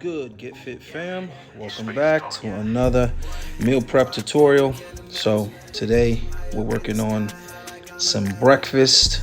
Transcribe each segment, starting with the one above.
Good, Get Fit fam? Welcome back to another meal prep tutorial. So today we're working on some breakfast.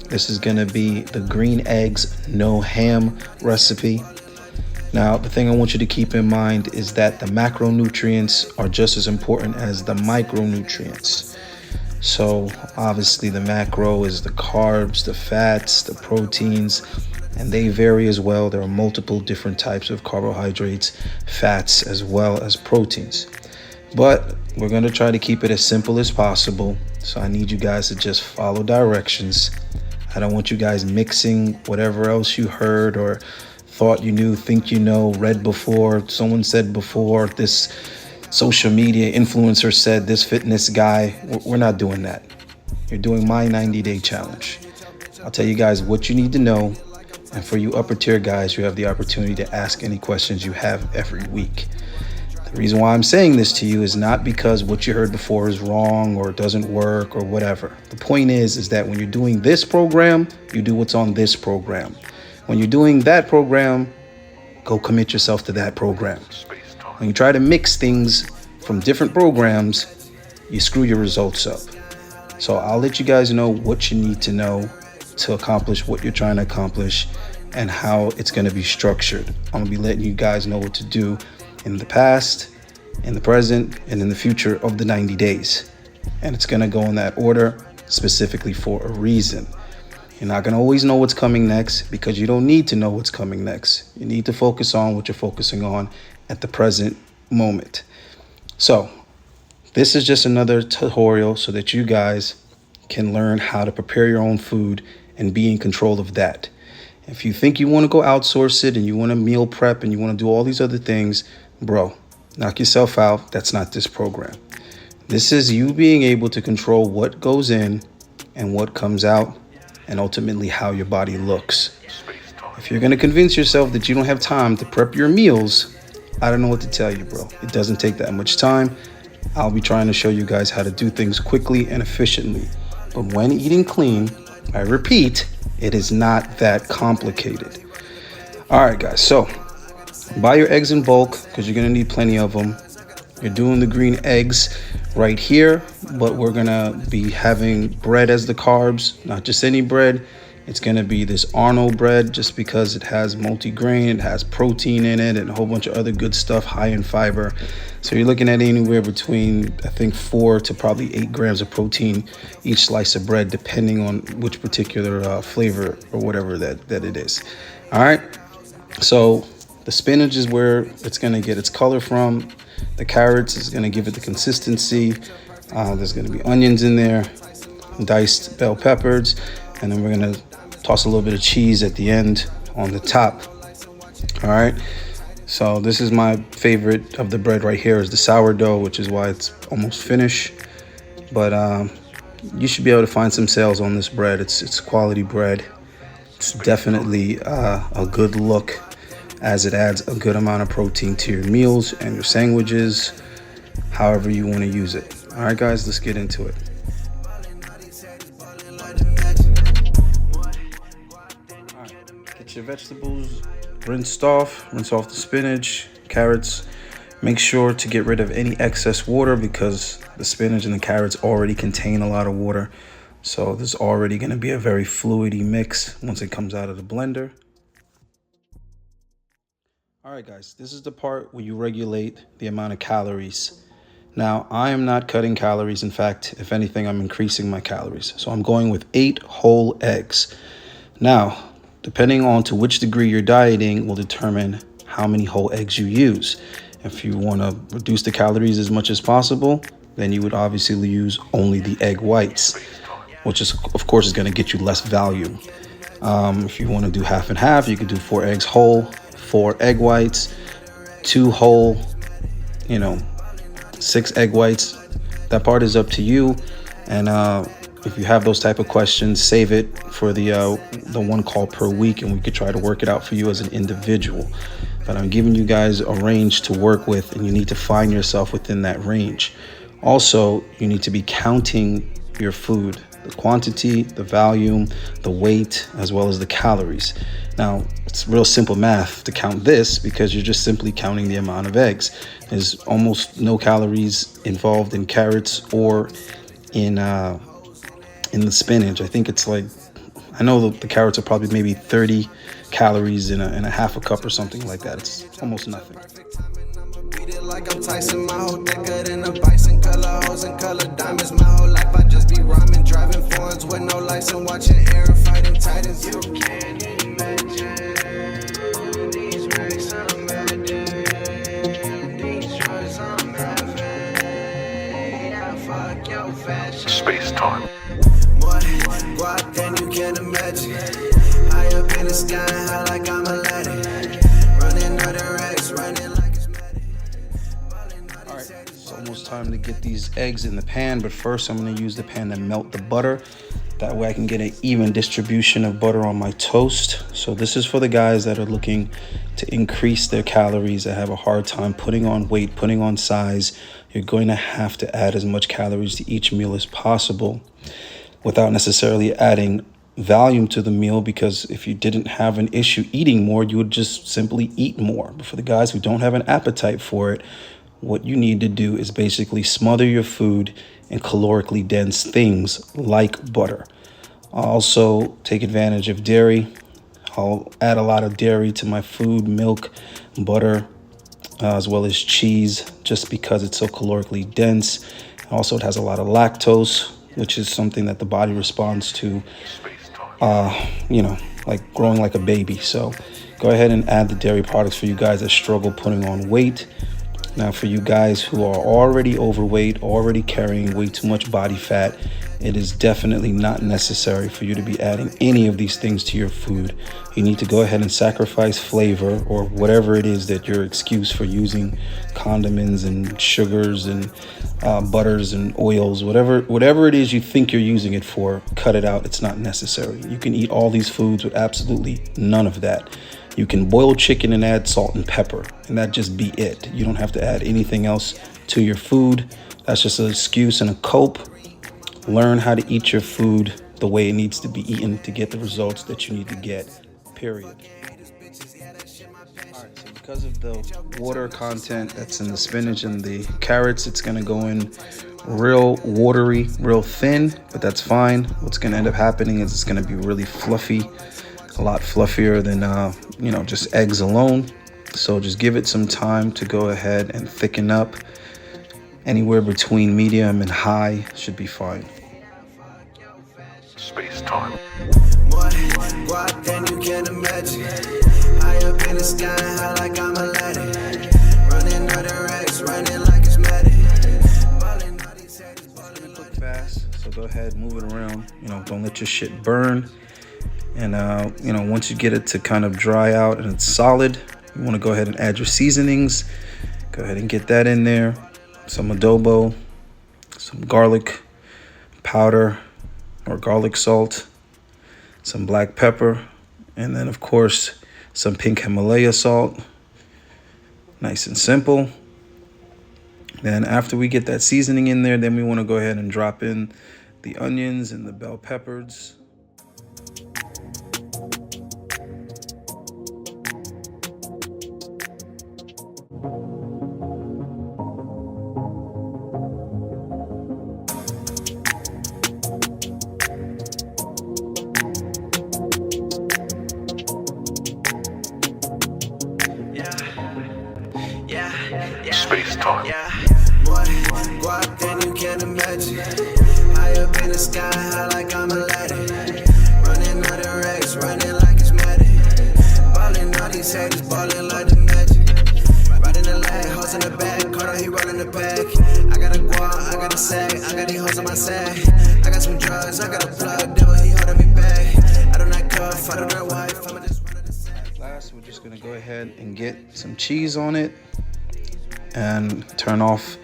This is gonna be the green eggs no ham recipe. Now the thing I want you to keep in mind is that the macronutrients are just as important as the micronutrients. So obviously the macro is the carbs, the fats, the proteins, and they vary as well. There are multiple different types of carbohydrates, fats, as well as proteins. But we're going to try to keep it as simple as possible. So I need you guys to just follow directions. I don't want you guys mixing whatever else you heard or thought you knew, think you know, read before, someone said before, this social media influencer said, this fitness guy. We're not doing that. You're doing my 90-day challenge. I'll tell you guys what you need to know. And for you upper tier guys, you have the opportunity to ask any questions you have every week. The reason why I'm saying this to you is not because what you heard before is wrong or doesn't work or whatever. The point is that when you're doing this program, you do what's on this program. When you're doing that program, go commit yourself to that program. When you try to mix things from different programs, you screw your results up. So I'll let you guys know what you need to know to accomplish what you're trying to accomplish and how it's going to be structured. I'm going to be letting you guys know what to do in the past, in the present, and in the future of the 90 days. And it's going to go in that order specifically for a reason. You're not going to always know what's coming next because you don't need to know what's coming next. You need to focus on what you're focusing on at the present moment. So this is just another tutorial so that you guys can learn how to prepare your own food and be in control of that. If you think you want to go outsource it and you want to meal prep and you want to do all these other things, bro, knock yourself out. That's not this program. This is you being able to control what goes in and what comes out and ultimately how your body looks. If you're going to convince yourself that you don't have time to prep your meals, I don't know what to tell you, bro. It doesn't take that much time. I'll be trying to show you guys how to do things quickly and efficiently. But when eating clean, I repeat, it is not that complicated. All right, guys. So buy your eggs in bulk because you're going to need plenty of them. You're doing the green eggs right here, but we're going to be having bread as the carbs, not just any bread. It's going to be this Arnold bread just because it has multi-grain, it has protein in it, and a whole bunch of other good stuff, high in fiber. So you're looking at anywhere between, I think, 4 to probably 8 grams of protein each slice of bread, depending on which particular flavor or whatever that it is. All right. So the spinach is where it's going to get its color from. The carrots is going to give it the consistency. There's going to be onions in there, diced bell peppers, and then we're going to toss a little bit of cheese at the end on the top. All right. So this is my favorite of the bread right here is the sourdough, which is why it's almost finished. But you should be able to find some sales on this bread. It's quality bread. It's definitely a good look as it adds a good amount of protein to your meals and your sandwiches, however you want to use it. All right, guys, let's get into it. Get your vegetables rinse off the spinach, carrots. Make sure to get rid of any excess water because the spinach and the carrots already contain a lot of water. So there's already going to be a very fluidy mix once it comes out of the blender. All right, guys, this is the part where you regulate the amount of calories. Now, I am not cutting calories. In fact, if anything, I'm increasing my calories. So I'm going with 8 whole eggs. Now, depending on to which degree you're dieting will determine how many whole eggs you use. If you want to reduce the calories as much as possible, then you would obviously use only the egg whites, which is, of course, is going to get you less value. If you want to do half and half, you could do 4 eggs whole, 4 egg whites, 2 whole, 6 egg whites. That part is up to you. And if you have those type of questions, save it for the one call per week, and we could try to work it out for you as an individual. But I'm giving you guys a range to work with, and you need to find yourself within that range. Also, you need to be counting your food, the quantity, the volume, the weight, as well as the calories. Now, it's real simple math to count this, because you're just simply counting the amount of eggs. There's almost no calories involved in carrots or in the spinach. I think it's like, I know the carrots are probably maybe 30 calories in a half a cup or something like that. It's almost nothing. Like I'm Tyson, my whole decade in a bison, color hoes and color diamonds. My whole life I just be rhyming, driving foreigns with no license, watching Aaron fighting titans. You can't imagine these racks I'm adding, these drugs I'm having. I fuck your fashion. Space time. Boy, go out then you can't imagine. High up in the sky, high like I'm Aladdin. Running other racks, running like it's almost time to get these eggs in the pan, but first I'm going to use the pan to melt the butter. That way I can get an even distribution of butter on my toast. So this is for the guys that are looking to increase their calories, that have a hard time putting on weight, putting on size. You're going to have to add as much calories to each meal as possible without necessarily adding volume to the meal, because if you didn't have an issue eating more, you would just simply eat more. But for the guys who don't have an appetite for it, what you need to do is basically smother your food in calorically dense things like butter. I'll also take advantage of dairy. I'll add a lot of dairy to my food, milk, butter, as well as cheese, just because it's so calorically dense. Also, it has a lot of lactose, which is something that the body responds to, like growing like a baby. So go ahead and add the dairy products for you guys that struggle putting on weight. Now, for you guys who are already overweight, already carrying way too much body fat, it is definitely not necessary for you to be adding any of these things to your food. You need to go ahead and sacrifice flavor, or whatever it is that your excuse for using condiments and sugars and butters and oils, whatever it is you think you're using it for, cut it out. It's not necessary. You can eat all these foods with absolutely none of that. You can boil chicken and add salt and pepper, and that just be it. You don't have to add anything else to your food. That's just an excuse and a cope. Learn how to eat your food the way it needs to be eaten to get the results that you need to get, period. All right, so because of the water content that's in the spinach and the carrots, it's going to go in real watery, real thin, but that's fine. What's going to end up happening is it's going to be really fluffy, a lot fluffier than just eggs alone. So just give it some time to go ahead and thicken up. Anywhere between medium and high should be fine. Space time. Boy, go out then you can't imagine. High up in the sky, high like I'm Aladdin. Running other racks, running like it's Madden. Cook fast, so go ahead, move it around. Don't let your shit burn. And once you get it to kind of dry out and it's solid, you want to go ahead and add your seasonings. Go ahead and get that in there. Some adobo, some garlic powder or garlic salt, some black pepper, and then of course some pink Himalaya salt. Nice and simple. Then after we get that seasoning in there, then we want to go ahead and drop in the onions and the bell peppers. Space time. Boy, go out then you can't imagine. High up in the sky, high like I'm Aladdin. Running other racks, running like it's Madden. Ballin' all these haters, ballin' like the magic. Riding the lag, hoes in the back, Carter he rollin' the back. I got a guap, I got a sack, I got these hoes on my sack. I got some drugs, I got a plug, devil he holding me back. I do not cuff, I do not wife, I'ma just run to the sack. Last, we're just gonna go ahead and get some cheese on it and turn off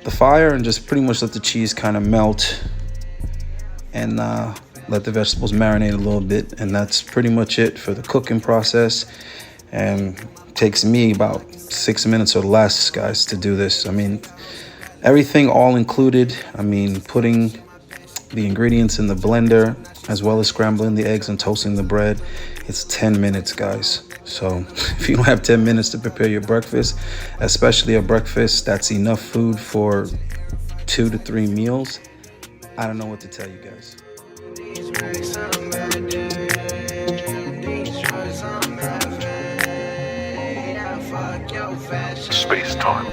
the fire and just pretty much let the cheese kind of melt and let the vegetables marinate a little bit. And that's pretty much it for the cooking process, and takes me about 6 minutes or less, guys, to do this. I mean, everything all included. I mean, putting the ingredients in the blender, as well as scrambling the eggs and toasting the bread. It's 10 minutes, guys. So if you don't have 10 minutes to prepare your breakfast, especially a breakfast that's enough food for 2 to 3 meals, I don't know what to tell you guys. Space time.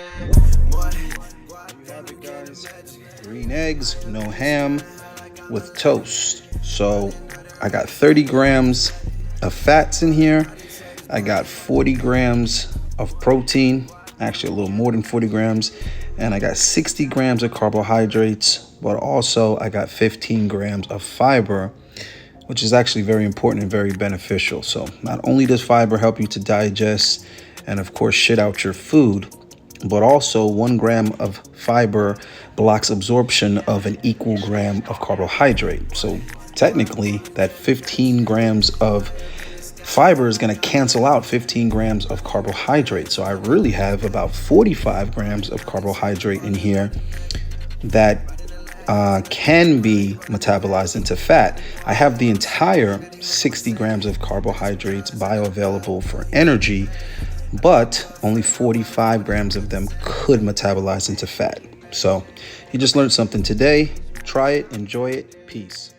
Green eggs, no ham, with toast. So I got 30 grams of fats in here. I got 40 grams of protein, actually a little more than 40 grams. And I got 60 grams of carbohydrates, but also I got 15 grams of fiber, which is actually very important and very beneficial. So not only does fiber help you to digest and of course shit out your food, but also 1 gram of fiber blocks absorption of an equal gram of carbohydrate. So technically that 15 grams of fiber is going to cancel out 15 grams of carbohydrate. So I really have about 45 grams of carbohydrate in here that can be metabolized into fat. I have the entire 60 grams of carbohydrates bioavailable for energy, but only 45 grams of them could metabolize into fat. So you just learned something today. Try it, enjoy it, peace.